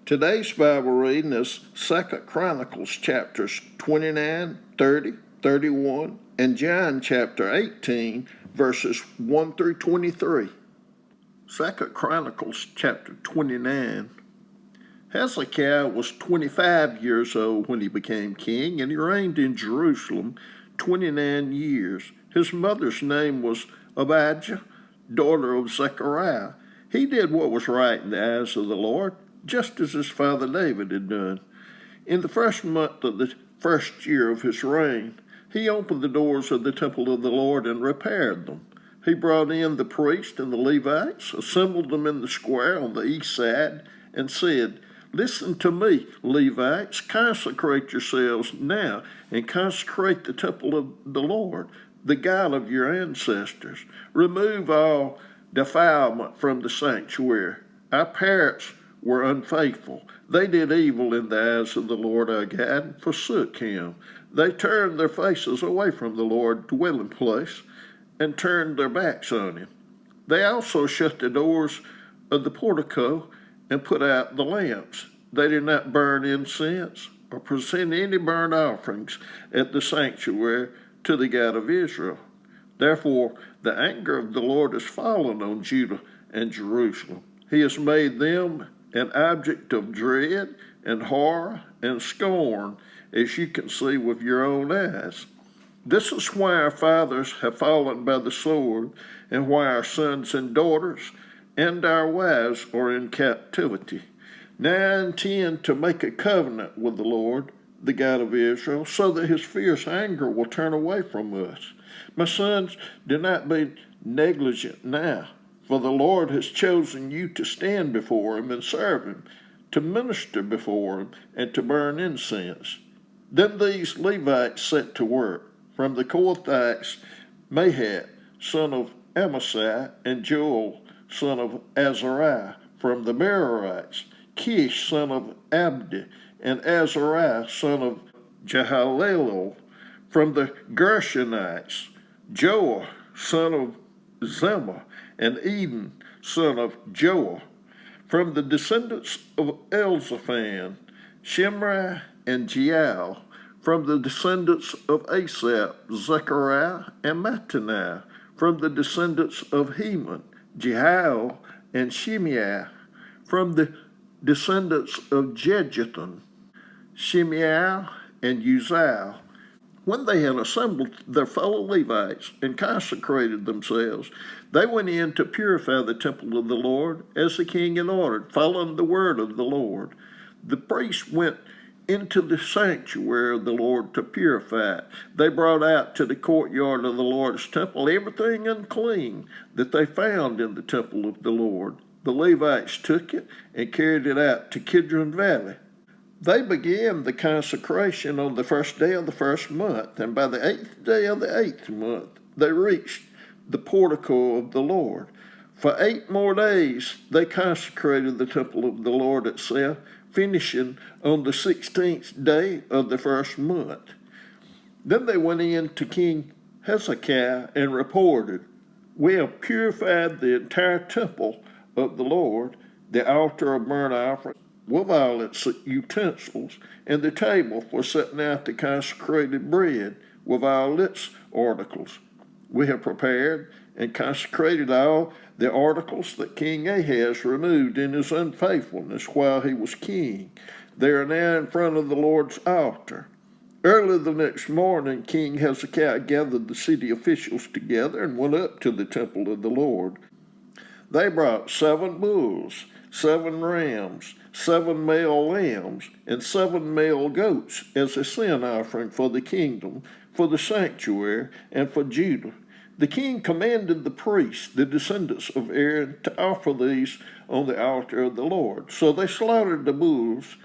Today's Bible reading is 2 Chronicles chapters 29, 30, 31, and John chapter 18, verses 1 through 23. 2 Chronicles chapter 29. Hezekiah was 25 years old when he became king, and he reigned in Jerusalem 29 years. His mother's name was Abijah, daughter of Zechariah. He did what was right in the eyes of the Lord, just as his father David had done. In the first month of the first year of his reign, he opened the doors of the temple of the Lord and repaired them. He brought in the priests and the Levites, assembled them in the square on the east side, and said, "Listen to me, Levites, consecrate yourselves now and consecrate the temple of the Lord, the God of your ancestors. Remove all defilement from the sanctuary. Our parents were unfaithful. They did evil in the eyes of the Lord our God and forsook him. They turned their faces away from the Lord's dwelling place and turned their backs on him. They also shut the doors of the portico and put out the lamps. They did not burn incense or present any burnt offerings at the sanctuary to the God of Israel. Therefore, the anger of the Lord has fallen on Judah and Jerusalem. He has made them an object of dread and horror and scorn, as you can see with your own eyes. This is why our fathers have fallen by the sword, and why our sons and daughters and our wives are in captivity. Now I intend to make a covenant with the Lord, the God of Israel, so that his fierce anger will turn away from us. My sons, do not be negligent now, for the Lord has chosen you to stand before him and serve him, to minister before him, and to burn incense." Then these Levites set to work. From the Kohathites, Mahat, son of Amasai, and Joel, son of Azariah. From the Merarites, Kish, son of Abdi, and Azariah, son of Jehalelel. From the Gershonites, Joah, son of Zemah, and Eden, son of Joah. From the descendants of Elzaphan, Shimri and Jeiel. From the descendants of Asaph, Zechariah and Mattaniah. From the descendants of Heman, Jehiel and Shimei. From the descendants of Jeduthun, Shimei and Uzziel. When they had assembled their fellow Levites and consecrated themselves, they went in to purify the temple of the Lord, as the king had ordered, following the word of the Lord. The priests went into the sanctuary of the Lord to purify it. They brought out to the courtyard of the Lord's temple everything unclean that they found in the temple of the Lord. The Levites took it and carried it out to Kidron Valley. They began the consecration on the first day of the first month, and by the 8th day of the 8th month, they reached the portico of the Lord. For 8 more days, they consecrated the temple of the Lord itself, finishing on the 16th day of the first month. Then they went in to King Hezekiah and reported, "We have purified the entire temple of the Lord, the altar of burnt offering, with all its utensils, and the table for setting out the consecrated bread with all its articles. We have prepared and consecrated all the articles that King Ahaz removed in his unfaithfulness while he was king. They are now in front of the Lord's altar." Early the next morning, King Hezekiah gathered the city officials together and went up to the temple of the Lord. They brought 7 bulls, 7 rams, 7 male lambs, and 7 male goats as a sin offering for the kingdom, for the sanctuary, and for Judah. The king commanded the priests, the descendants of Aaron, to offer these on the altar of the Lord. So they slaughtered the bulls,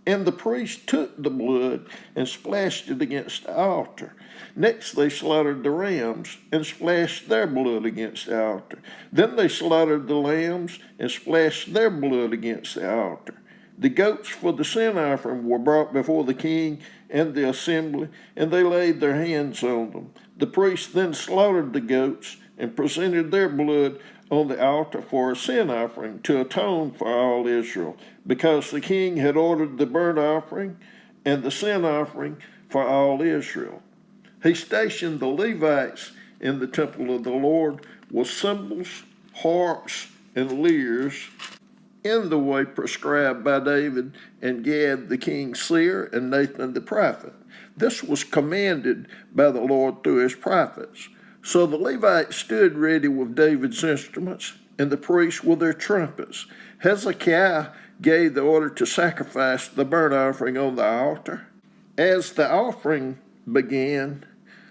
and the priests took the blood and splashed it against the altar. Next they slaughtered the rams and splashed their blood against the altar. Then they slaughtered the lambs and splashed their blood against the altar. The goats for the sin offering were brought before the king and the assembly, and they laid their hands on them. The priests then slaughtered the goats and presented their blood on the altar for a sin offering to atone for all Israel, because the king had ordered the burnt offering and the sin offering for all Israel. He stationed the Levites in the temple of the Lord with cymbals, harps, and lyres in the way prescribed by David and Gad the king's seer and Nathan the prophet. This was commanded by the Lord through his prophets. So the Levites stood ready with David's instruments, and the priests with their trumpets. Hezekiah gave the order to sacrifice the burnt offering on the altar. As the offering began,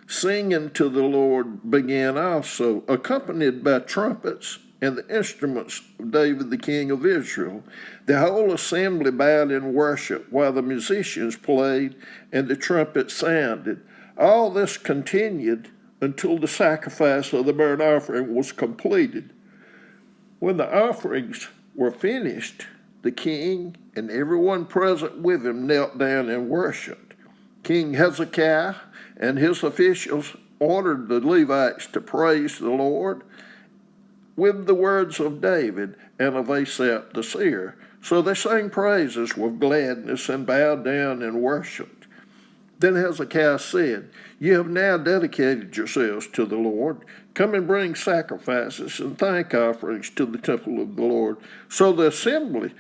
singing to the Lord began also, accompanied by trumpets and the instruments of David the king of Israel. The whole assembly bowed in worship while the musicians played and the trumpets sounded. All this continued until the sacrifice of the burnt offering was completed. When the offerings were finished, the king and everyone present with him knelt down and worshipped. King Hezekiah and his officials ordered the Levites to praise the Lord with the words of David and of Asaph the seer. So they sang praises with gladness and bowed down and worshipped. Then Hezekiah said, "You have now dedicated yourselves to the Lord. Come and bring sacrifices and thank offerings to the temple of the Lord." So the assembly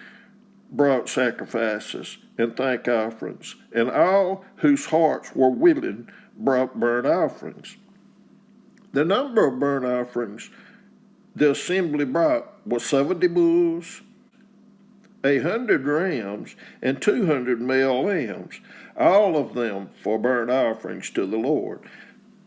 brought sacrifices and thank offerings, and all whose hearts were willing brought burnt offerings. The number of burnt offerings the assembly brought was 70 bulls, 100 rams, and 200 male lambs, all of them for burnt offerings to the Lord.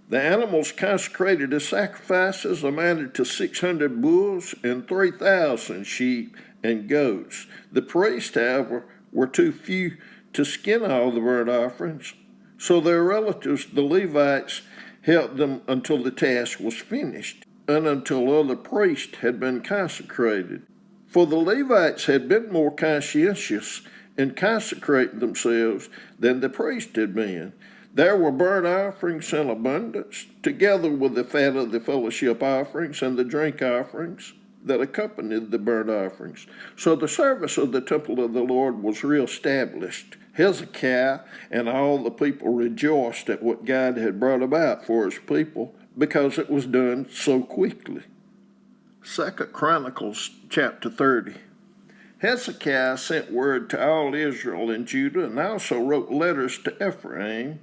The animals consecrated as sacrifices amounted to 600 bulls and 3,000 sheep and goats. The priests, however, were too few to skin all the burnt offerings, so their relatives, the Levites, helped them until the task was finished and until other priests had been consecrated. For the Levites had been more conscientious in consecrating themselves than the priests had been. There were burnt offerings in abundance, together with the fat of the fellowship offerings and the drink offerings that accompanied the burnt offerings. So the service of the temple of the Lord was reestablished. Hezekiah and all the people rejoiced at what God had brought about for his people, because it was done so quickly. 2 Chronicles chapter 30. Hezekiah sent word to all Israel and Judah, and also wrote letters to Ephraim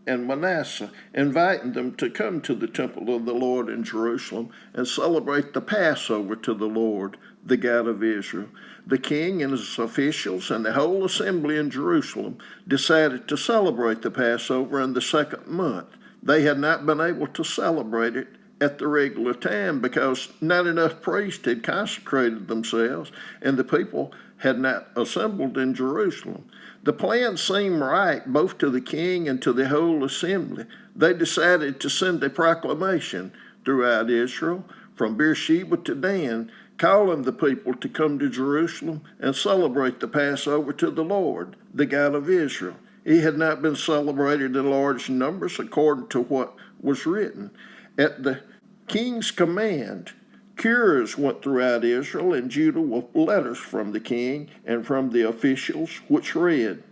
and Manasseh, inviting them to come to the temple of the Lord in Jerusalem and celebrate the Passover to the Lord, the God of Israel. The king and his officials and the whole assembly in Jerusalem decided to celebrate the Passover in the second month. They had not been able to celebrate it at the regular time because not enough priests had consecrated themselves and the people had not assembled in Jerusalem. The plan seemed right both to the king and to the whole assembly. They decided to send a proclamation throughout Israel from Beersheba to Dan, calling the people to come to Jerusalem and celebrate the Passover to the Lord, the God of Israel. He had not been celebrated in large numbers according to what was written. At the king's command, couriers went throughout Israel and Judah with letters from the king and from the officials, which read,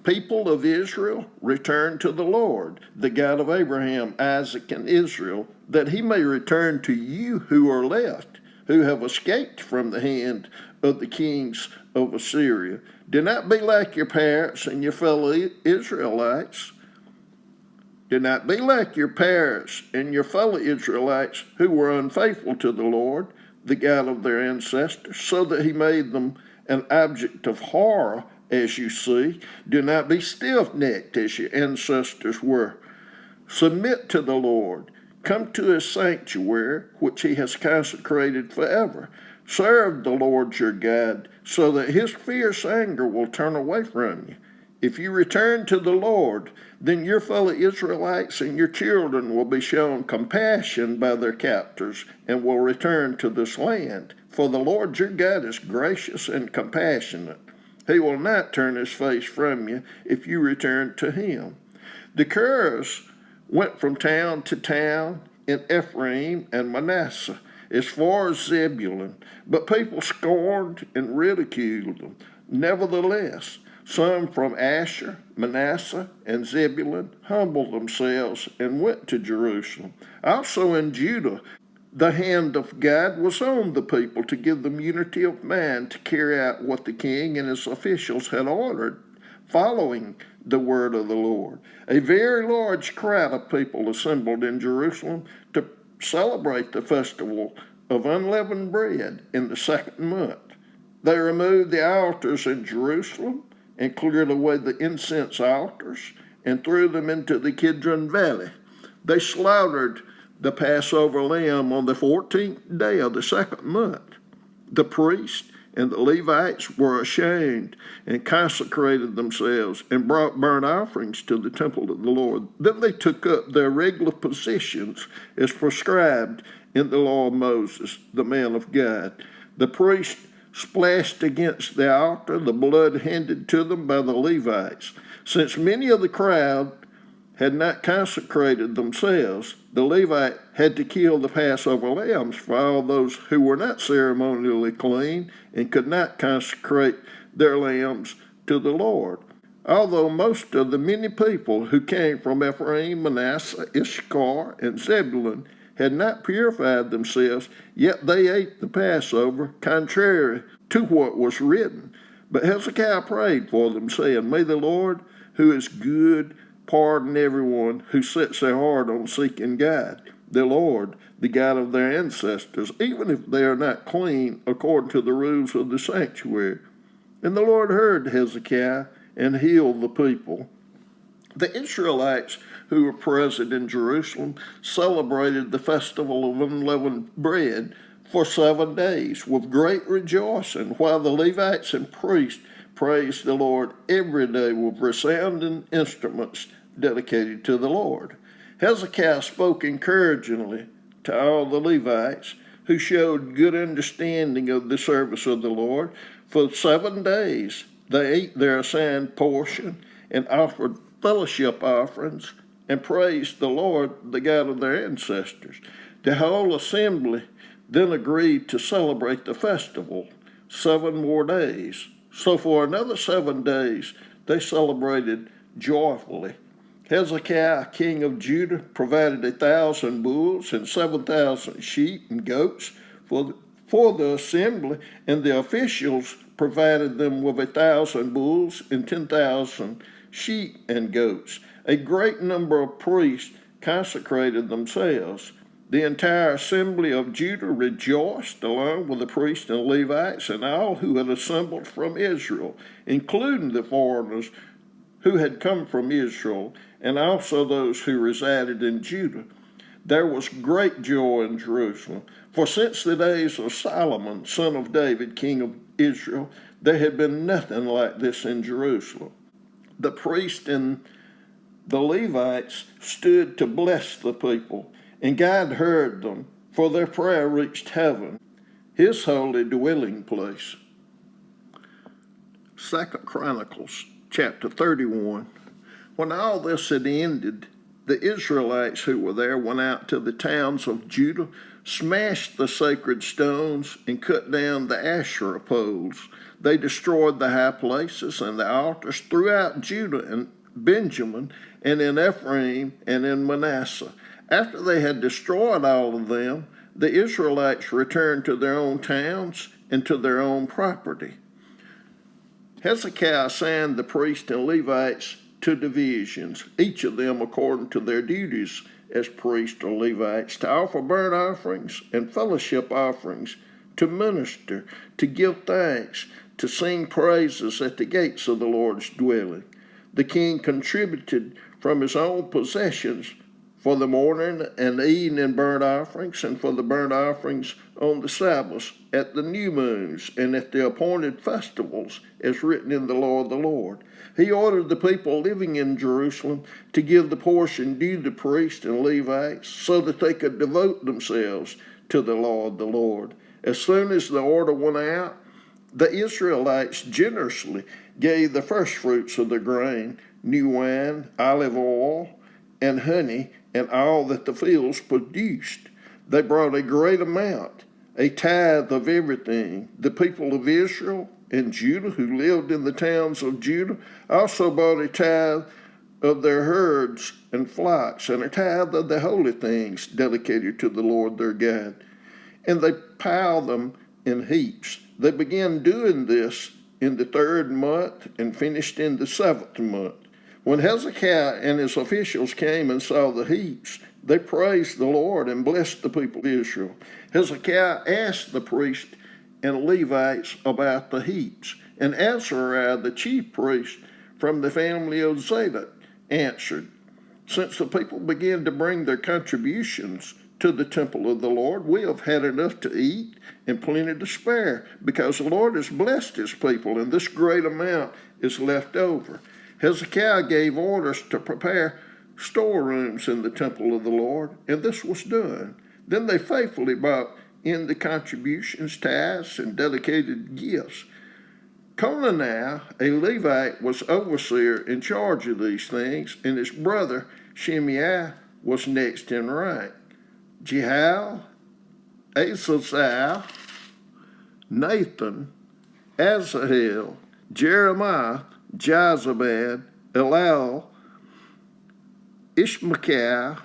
"People of Israel, return to the Lord, the God of Abraham, Isaac, and Israel, that he may return to you who are left, who have escaped from the hand of the kings of Assyria. Do not be like your parents and your fellow Israelites. Do not be like your parents and your fellow Israelites who were unfaithful to the Lord, the God of their ancestors, so that he made them an object of horror, as you see. Do not be stiff-necked as your ancestors were. Submit to the Lord. Come to his sanctuary, which he has consecrated forever. Serve the Lord your God, so that his fierce anger will turn away from you. If you return to the Lord, then your fellow Israelites and your children will be shown compassion by their captors and will return to this land. For the Lord your God is gracious and compassionate. He will not turn his face from you if you return to him." The couriers went from town to town in Ephraim and Manasseh, as far as Zebulun, but people scorned and ridiculed them. Nevertheless, some from Asher, Manasseh, and Zebulun humbled themselves and went to Jerusalem. Also in Judah, the hand of God was on the people to give them unity of mind to carry out what the king and his officials had ordered, following the word of the Lord. A very large crowd of people assembled in Jerusalem to celebrate the festival of unleavened bread in the second month. They removed the altars in Jerusalem and cleared away the incense altars and threw them into the Kidron Valley. They slaughtered the Passover lamb on the 14th day of the second month. The priests and the Levites were ashamed and consecrated themselves and brought burnt offerings to the temple of the Lord. Then they took up their regular positions as prescribed in the law of Moses, the man of God. The priests splashed against the altar the blood handed to them by the Levites. Since many of the crowd had not consecrated themselves, the Levite had to kill the Passover lambs for all those who were not ceremonially clean and could not consecrate their lambs to the Lord. Although most of the many people who came from Ephraim, Manasseh, Issachar, and Zebulun had not purified themselves, yet they ate the Passover contrary to what was written. But Hezekiah prayed for them, saying, "May the Lord, who is good, pardon everyone who sets their heart on seeking God, the Lord, the God of their ancestors, even if they are not clean according to the rules of the sanctuary." And the Lord heard Hezekiah and healed the people. The Israelites who were present in Jerusalem celebrated the festival of unleavened bread for 7 days with great rejoicing, while the Levites and priests praised the Lord every day with resounding instruments dedicated to the Lord. Hezekiah spoke encouragingly to all the Levites, who showed good understanding of the service of the Lord. For 7 days they ate their assigned portion and offered fellowship offerings and praised the Lord, the God of their ancestors. The whole assembly then agreed to celebrate the festival 7 more days. So for another 7 days they celebrated joyfully. Hezekiah, king of Judah, provided 1,000 bulls and 7,000 sheep and goats for the assembly, and the officials provided them with 1,000 bulls and 10,000 sheep and goats. A great number of priests consecrated themselves. The entire assembly of Judah rejoiced, along with the priests and Levites and all who had assembled from Israel, including the foreigners who had come from Israel, and also those who resided in Judah. There was great joy in Jerusalem, for since the days of Solomon, son of David, king of Israel, there had been nothing like this in Jerusalem. The priests and the Levites stood to bless the people, and God heard them, for their prayer reached heaven, his holy dwelling place. 2 Chronicles chapter 31. When all this had ended, the Israelites who were there went out to the towns of Judah, smashed the sacred stones, and cut down the Asherah poles. They destroyed the high places and the altars throughout Judah and Benjamin, and in Ephraim and in Manasseh. After they had destroyed all of them, the Israelites returned to their own towns and to their own property. Hezekiah assigned the priests and Levites to divisions, each of them according to their duties as priests or Levites, to offer burnt offerings and fellowship offerings, to minister, to give thanks, to sing praises at the gates of the Lord's dwelling. The king contributed from his own possessions for the morning and evening burnt offerings, and for the burnt offerings on the Sabbaths, at the new moons, and at the appointed festivals, as written in the law of the Lord. He ordered the people living in Jerusalem to give the portion due to priests and Levites, so that they could devote themselves to the law of the Lord. As soon as the order went out, the Israelites generously gave the first fruits of the grain, new wine, olive oil, and honey, and all that the fields produced. They brought a great amount, a tithe of everything. The people of Israel and Judah who lived in the towns of Judah also brought a tithe of their herds and flocks, and a tithe of the holy things dedicated to the Lord their God. And they piled them in heaps. They began doing this in the 3rd month and finished in the 7th month. When Hezekiah and his officials came and saw the heaps, they praised the Lord and blessed the people of Israel. Hezekiah asked the priests and Levites about the heaps, and Azariah, the chief priest from the family of Zadok, answered, "Since the people began to bring their contributions to the temple of the Lord, we have had enough to eat and plenty to spare, because the Lord has blessed his people, and this great amount is left over." Hezekiah gave orders to prepare storerooms in the temple of the Lord, and this was done. Then they faithfully brought in the contributions, tithes, and dedicated gifts. Conaniah, a Levite, was overseer in charge of these things, and his brother Shimei was next in rank. Jehiel, Azazel, Nathan, Asahel, Jeremiah, Jozabad, Eliel, Ishmael,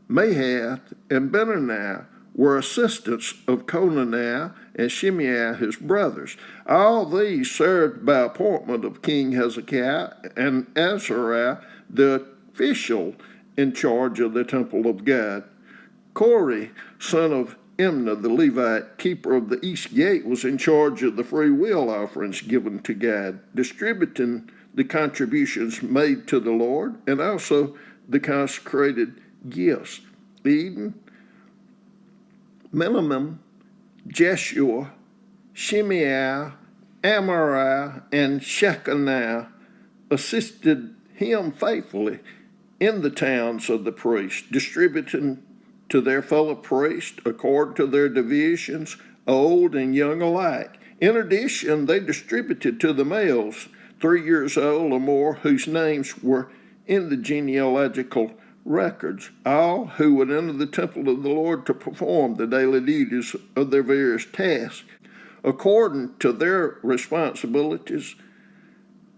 Mahath, and Benaniah were assistants of Conaniah and Shimei his brothers. All these served by appointment of King Hezekiah, and Azariah, the official in charge of the temple of God. Corey, son of Imnah, the Levite, keeper of the east gate, was in charge of the free will offerings given to God, distributing the contributions made to the Lord, and also the consecrated gifts. Eden, Melamim, Jeshua, Shimei, Amariah, and Shechaniah assisted him faithfully in the towns of the priests, distributing to their fellow priests according to their divisions, old and young alike. In addition, they distributed to the males 3 years old or more whose names were in the genealogical records, all who would enter the temple of the Lord to perform the daily duties of their various tasks, according to their responsibilities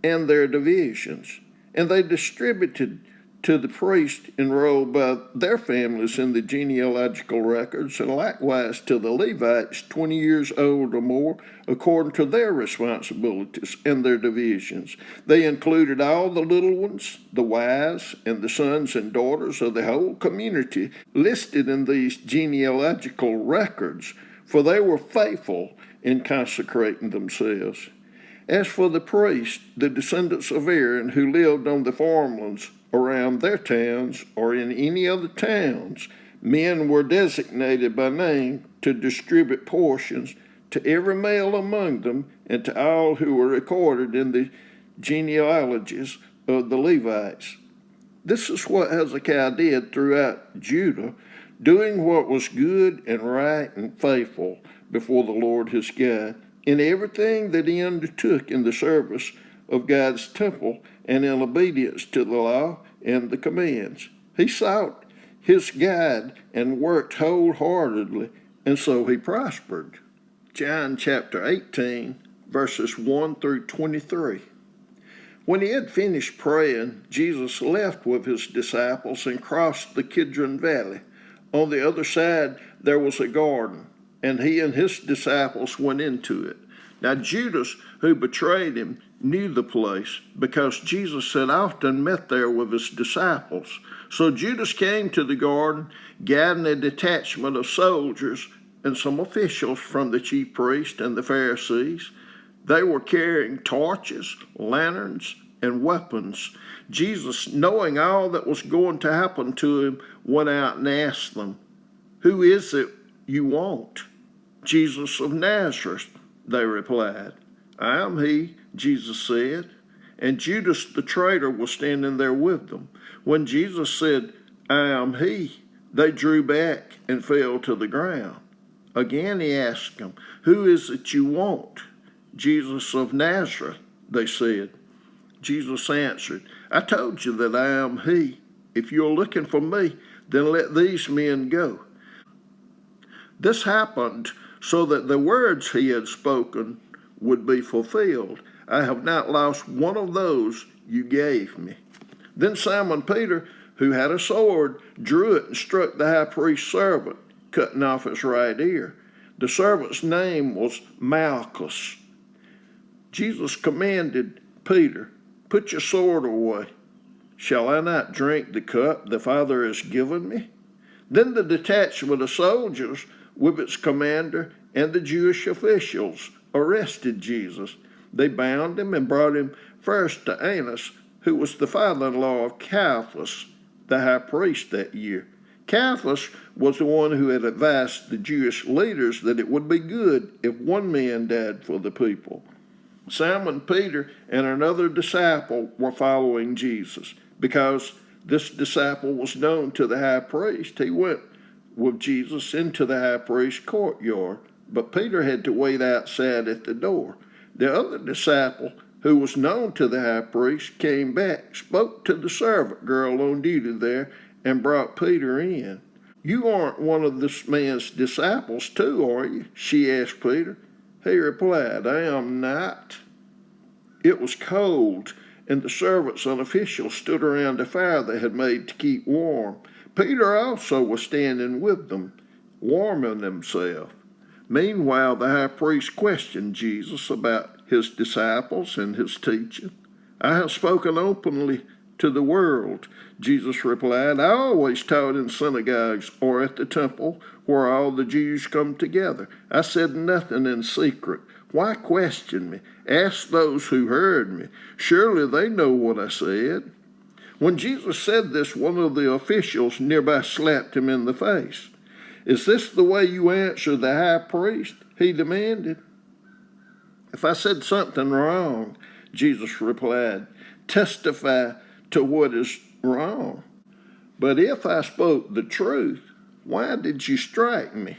and their divisions. And they distributed to the priests enrolled by their families in the genealogical records, and likewise to the Levites 20 years old or more, according to their responsibilities and their divisions. They included all the little ones, the wives, and the sons and daughters of the whole community listed in these genealogical records, for they were faithful in consecrating themselves. As for the priests, the descendants of Aaron who lived on the farmlands around their towns or in any other towns, men were designated by name to distribute portions to every male among them and to all who were recorded in the genealogies of the Levites. This is what Hezekiah did throughout Judah, doing what was good and right and faithful before the Lord his God, in everything that he undertook in the service of God's temple and in obedience to the law and the commands. He sought his God and worked wholeheartedly, and so he prospered. John chapter 18, verses 1 through 23. When he had finished praying, Jesus left with his disciples and crossed the Kidron Valley. On the other side there was a garden, and he and his disciples went into it. Now Judas, who betrayed him, knew the place, because Jesus had often met there with his disciples. So Judas came to the garden, guiding a detachment of soldiers and some officials from the chief priests and the Pharisees. They were carrying torches, lanterns, and weapons. Jesus, knowing all that was going to happen to him, went out and asked them, "Who is it you want?" "Jesus of Nazareth," they replied. "I am he," Jesus said. And Judas the traitor was standing there with them. When Jesus said, "I am he," they drew back and fell to the ground. Again he asked them, "Who is it you want?" "Jesus of Nazareth," they said. Jesus answered, "I told you that I am he. If you are looking for me, then let these men go." This happened so that the words he had spoken would be fulfilled. I have not lost one of those you gave me. Then Simon Peter, who had a sword, drew it and struck the high priest's servant, cutting off his right ear. The servant's name was Malchus. Jesus commanded Peter, "Put your sword away. Shall I not drink the cup the Father has given me?" Then the detachment of soldiers with its commander and the Jewish officials arrested Jesus. They bound him and brought him first to Annas, who was the father-in-law of Caiaphas, the high priest that year. Caiaphas was the one who had advised the Jewish leaders that it would be good if one man died for the people. Simon Peter and another disciple were following Jesus. Because this disciple was known to the high priest, he went with Jesus into the high priest's courtyard, but Peter had to wait outside at the door. The other disciple, who was known to the high priest, came back, spoke to the servant girl on duty there, and brought Peter in. "You aren't one of this man's disciples too, are you?" she asked Peter. He replied, "I am not." It was cold, and the servants and officials stood around a fire they had made to keep warm. Peter also was standing with them, warming himself. Meanwhile, the high priest questioned Jesus about his disciples and his teaching. "I have spoken openly to the world," Jesus replied. "I always taught in synagogues or at the temple where all the Jews come together. I said nothing in secret. Why question me? Ask those who heard me. Surely they know what I said." When Jesus said this, one of the officials nearby slapped him in the face. "Is this the way you answer the high priest?" he demanded. "If I said something wrong," Jesus replied, "testify to what is wrong. But if I spoke the truth, why did you strike me?"